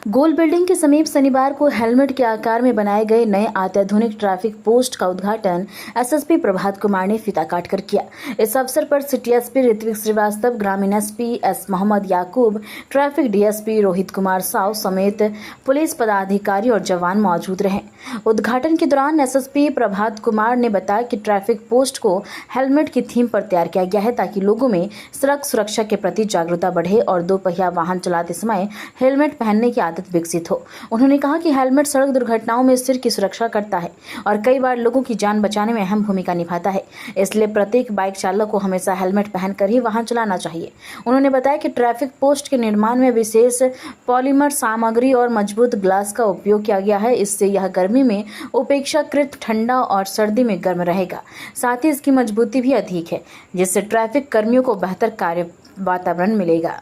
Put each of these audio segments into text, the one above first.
गोल building के समीप शनिवार को हेलमेट के आकार में बनाए गए नए अत्याधुनिक ट्रैफिक पोस्ट का उद्घाटन एसएसपी प्रभात कुमार ने फीता काटकर किया। इस अवसर पर सिटी एसपी ऋत्विक श्रीवास्तव, ग्रामीण एसपी एस मोहम्मद याकूब, ट्रैफिक डीएसपी रोहित कुमार साव समेत पुलिस पदाधिकारी और जवान मौजूद रहे। उद्घाटन के दौरान एसएसपी प्रभात कुमार ने बताया कि ट्रैफिक पोस्ट को हेलमेट की थीम पर तैयार किया गया है ताकि लोगों में सड़क सुरक्षा के प्रति जागरूकता बढ़े और दोपहिया वाहन चलाते समय हेलमेट पहनने की आदत विकसित हो। उन्होंने कहा कि हेलमेट सड़क दुर्घटनाओं में सिर की सुरक्षा करता है और कई बार लोगों की जान बचाने में अहम भूमिका निभाता है, इसलिए प्रत्येक बाइक चालक को हमेशा हेलमेट पहनकर ही वाहन चलाना चाहिए। उन्होंने बताया कि ट्रैफिक पोस्ट के निर्माण में विशेष पॉलीमर सामग्री और मजबूत ग्लास का उपयोग किया गया है, इससे यह गर्मी में अपेक्षाकृत ठंडा और सर्दी में गर्म रहेगा। साथ ही इसकी मजबूती भी अधिक है, जिससे ट्रैफिक कर्मियों को बेहतर कार्य वातावरण मिलेगा।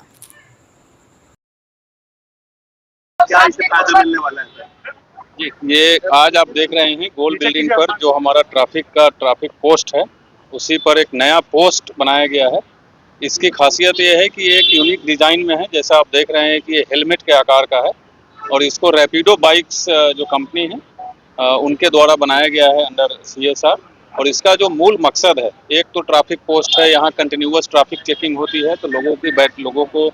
क्या इससे फायदा मिलने वाला है? जी, ये आज आप देख रहे हैं गोल बिल्डिंग पर जो हमारा ट्रैफिक पोस्ट है, उसी पर एक नया पोस्ट बनाया गया है। इसकी खासियत ये है कि ये एक यूनिक डिज़ाइन में है। जैसा आप देख रहे हैं कि ये हेलमेट के आकार का है और इसको रैपिडो बाइक्स जो कंपनी है उनके द्वारा बनाया गया है अंडर CSR। और इसका जो मूल मकसद है, एक तो ट्रैफिक पोस्ट है, यहाँ कंटिन्यूअस ट्रैफिक चेकिंग होती है तो लोगों को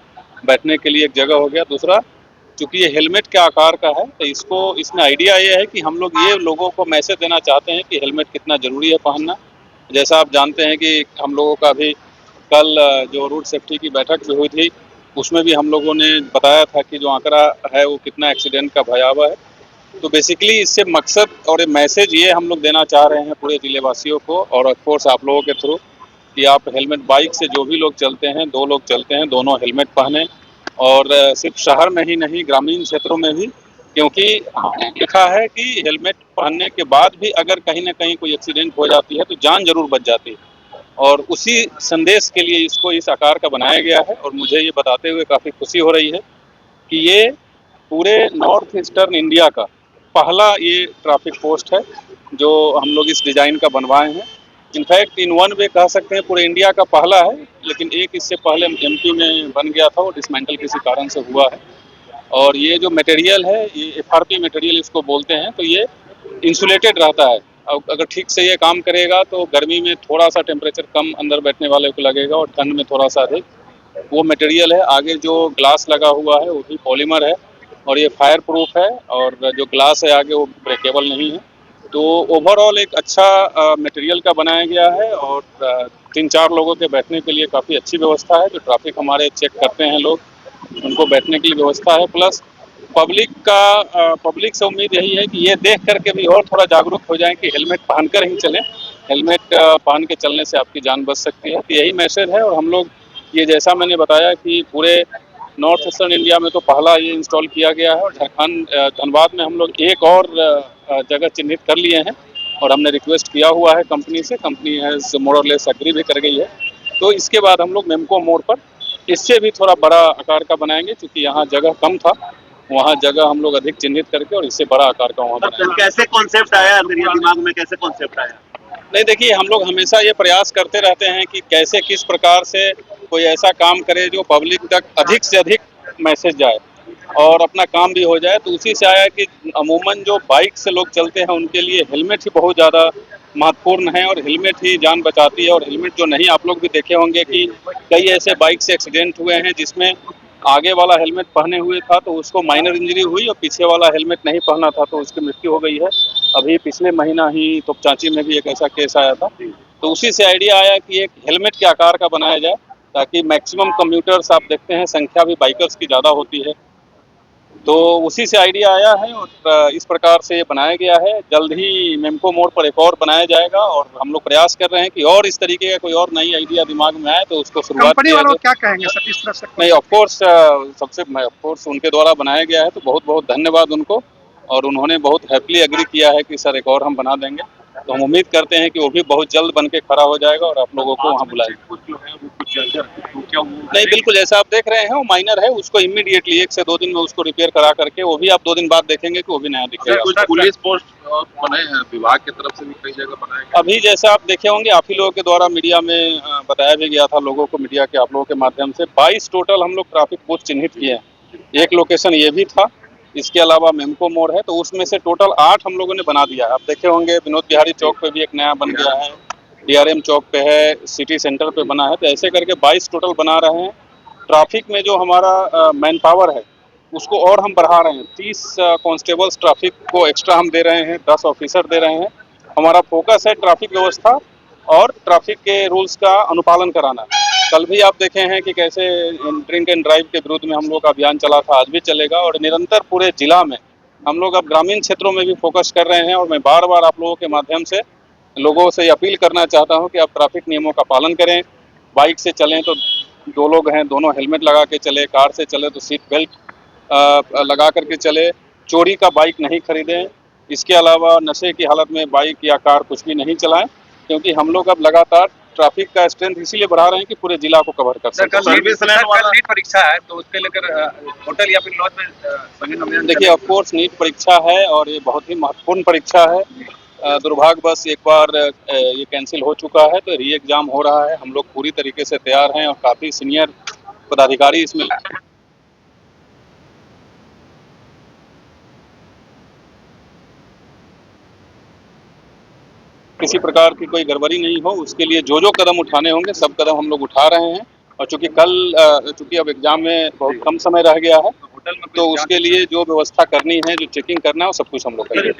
बैठने के लिए एक जगह हो गया। दूसरा, चूँकि ये हेलमेट के आकार का है तो इसमें आइडिया ये है कि हम लोग ये लोगों को मैसेज देना चाहते हैं कि हेलमेट कितना ज़रूरी है पहनना। जैसा आप जानते हैं कि हम लोगों का भी कल जो रोड सेफ्टी की बैठक जो हुई थी, उसमें भी हम लोगों ने बताया था कि जो आंकड़ा है वो कितना एक्सीडेंट का भयावह है। तो बेसिकली इससे मकसद और मैसेज ये हम लोग देना चाह रहे हैं पूरे ज़िले वासियों को और ऑफ कोर्स आप लोगों के थ्रू कि आप हेलमेट, बाइक से जो भी लोग चलते हैं, 2 लोग चलते हैं, दोनों हेलमेट पहने। और सिर्फ शहर में ही नहीं, ग्रामीण क्षेत्रों में भी, क्योंकि हमने देखा है कि हेलमेट पहनने के बाद भी अगर कहीं ना कहीं कोई एक्सीडेंट हो जाती है तो जान जरूर बच जाती है। और उसी संदेश के लिए इसको इस आकार का बनाया गया है। और मुझे ये बताते हुए काफ़ी खुशी हो रही है कि ये पूरे नॉर्थ ईस्टर्न इंडिया का पहला ये ट्रैफिक पोस्ट है जो हम लोग इस डिज़ाइन का बनवाए हैं। इनफैक्ट इन वन वे कह सकते हैं पूरे इंडिया का पहला है, लेकिन एक इससे पहले MP में बन गया था, वो डिसमेंटल किसी कारण से हुआ है। और ये जो मटेरियल है, ये FRP मटेरियल इसको बोलते हैं, तो ये इंसुलेटेड रहता है। अब अगर ठीक से ये काम करेगा तो गर्मी में थोड़ा सा टेम्परेचर कम अंदर बैठने वाले को लगेगा और ठंड में थोड़ा सा अधिक। वो मटेरियल है। आगे जो ग्लास लगा हुआ है वो भी पॉलीमर है और ये फायर प्रूफ है और जो ग्लास है आगे वो ब्रेकेबल नहीं है। तो ओवरऑल एक अच्छा मटेरियल का बनाया गया है और 3-4 लोगों के बैठने के लिए काफ़ी अच्छी व्यवस्था है। जो ट्रैफिक हमारे चेक करते हैं लोग, उनको बैठने के लिए व्यवस्था है। प्लस पब्लिक से उम्मीद यही है कि ये देख करके भी और थोड़ा जागरूक हो जाएं कि हेलमेट पहनकर ही चलें। हेलमेट पहन के चलने से आपकी जान बच सकती है। तो यही मैसेज है। और हम लोग ये, जैसा मैंने बताया कि पूरे नॉर्थ ईस्टर्न इंडिया में तो पहला ये इंस्टॉल किया गया है और झारखंड धनबाद में हम लोग एक और जगह चिन्हित कर लिए हैं और हमने रिक्वेस्ट किया हुआ है कंपनी से। कंपनी हैज़ मोर और लेस एग्री भी कर गई है। तो इसके बाद हम लोग मेमको मोड़ पर इससे भी थोड़ा बड़ा आकार का बनाएंगे, क्योंकि यहाँ जगह कम था, वहाँ जगह हम लोग अधिक चिन्हित करके और इससे बड़ा आकार का वहाँ बनाएंगे। कैसे कॉन्सेप्ट आया अंदर, ये दिमाग में कैसे कॉन्सेप्ट आया? नहीं, देखिए, हम लोग हमेशा ये प्रयास करते रहते हैं कि कैसे किस प्रकार से कोई ऐसा काम करे जो पब्लिक तक अधिक से अधिक मैसेज जाए और अपना काम भी हो जाए। तो उसी से आया कि अमूमन जो बाइक से लोग चलते हैं उनके लिए हेलमेट ही बहुत ज़्यादा महत्वपूर्ण है और हेलमेट ही जान बचाती है। और हेलमेट जो नहीं, आप लोग भी देखे होंगे कि कई ऐसे बाइक से एक्सीडेंट हुए हैं जिसमें आगे वाला हेलमेट पहने हुए था तो उसको माइनर इंजरी हुई और पीछे वाला हेलमेट नहीं पहना था तो उसकी मृत्यु हो गई है। अभी पिछले महीना ही तोपचांची में भी एक ऐसा केस आया था। तो उसी से आइडिया आया कि एक हेलमेट के आकार का बनाया जाए ताकि मैक्सिमम कम्यूटर्स, आप देखते हैं संख्या भी बाइकर्स की ज़्यादा होती है, तो उसी से आइडिया आया है और इस प्रकार से ये बनाया गया है। जल्द ही मेमको मोड़ पर एक और बनाया जाएगा और हम लोग प्रयास कर रहे हैं कि और इस तरीके का कोई और नई आइडिया दिमाग में आए तो उसको शुरुआत किया जाए। क्या कहेंगे सर इस तरह से? नहीं, ऑफ कोर्स उनके द्वारा बनाया गया है तो बहुत बहुत धन्यवाद उनको। और उन्होंने बहुत हैप्पीली एग्री किया है कि सर एक और हम बना देंगे। तो हम उम्मीद करते हैं कि वो भी बहुत जल्द बन के खड़ा हो जाएगा और आप लोगों को वहाँ बुलाएंगे। नहीं, बिल्कुल जैसा आप देख रहे हैं वो माइनर है, उसको इमीडिएटली 1 से 2 दिन में उसको रिपेयर करा करके, वो भी आप 2 दिन बाद देखेंगे कि वो भी नया दिखेगा। कुछ पुलिस पोस्ट बने हैं विभाग की तरफ से भी कई जगह बनाए गए। अभी जैसा आप देखे होंगे, आप ही लोगों के द्वारा मीडिया में बताया भी गया था लोगों को, मीडिया के आप लोगों के माध्यम से 22 टोटल हम लोग ट्रैफिक पोस्ट चिन्हित किए हैं। एक लोकेशन ये भी था इसके अलावा मेमको मोड़ है, तो उसमें से टोटल 8 हम लोगों ने बना दिया है। आप देखे होंगे विनोद बिहारी चौक पे भी एक नया बन गया है, DRM चौक पे है, सिटी सेंटर पे बना है, तो ऐसे करके 22 टोटल बना रहे हैं। ट्रैफिक में जो हमारा मैन पावर है उसको और हम बढ़ा रहे हैं। 30 कांस्टेबल्स ट्रैफिक को एक्स्ट्रा हम दे रहे हैं, 10 ऑफिसर दे रहे हैं। हमारा फोकस है ट्रैफिक व्यवस्था और ट्रैफिक के रूल्स का अनुपालन कराना। कल भी आप देखे हैं कि कैसे ड्रिंक एंड ड्राइव के विरुद्ध में हम लोग का अभियान चला था, आज भी चलेगा और निरंतर पूरे जिला में हम लोग अब ग्रामीण क्षेत्रों में भी फोकस कर रहे हैं। और मैं बार बार आप लोगों के माध्यम से लोगों से अपील करना चाहता हूं कि आप ट्रैफिक नियमों का पालन करें। बाइक से चलें तो 2 लोग हैं, दोनों हेलमेट लगा के चले, कार से चले तो सीट बेल्ट लगा करके चले, चोरी का बाइक नहीं खरीदें। इसके अलावा नशे की हालत में बाइक या कार कुछ भी नहीं चलाएं, क्योंकि हम लोग अब लगातार ट्रैफिक का स्ट्रेंथ इसीलिए बढ़ा रहे हैं कि पूरे जिला को कवर कर सकें। सर्विस लेने वाला नीट परीक्षा है, तो उसके लेकर होटल या फिर लॉज में संगीन अभियान देखिए, ऑफ कोर्स नीट परीक्षा है और ये बहुत ही महत्वपूर्ण परीक्षा है। दुर्भाग्यवश एक बार ये कैंसिल हो चुका है, तो री एग्जाम हो रहा है। हम लोग पूरी तरीके से तैयार हैं और काफ़ी सीनियर पदाधिकारी इसमें किसी प्रकार की कोई गड़बड़ी नहीं हो, उसके लिए जो कदम उठाने होंगे सब कदम हम लोग उठा रहे हैं। और चूंकि चूंकि अब एग्जाम में बहुत कम समय रह गया है, तो उसके लिए जो व्यवस्था करनी है, जो चेकिंग करना है, वो सब कुछ हम लोग करेंगे।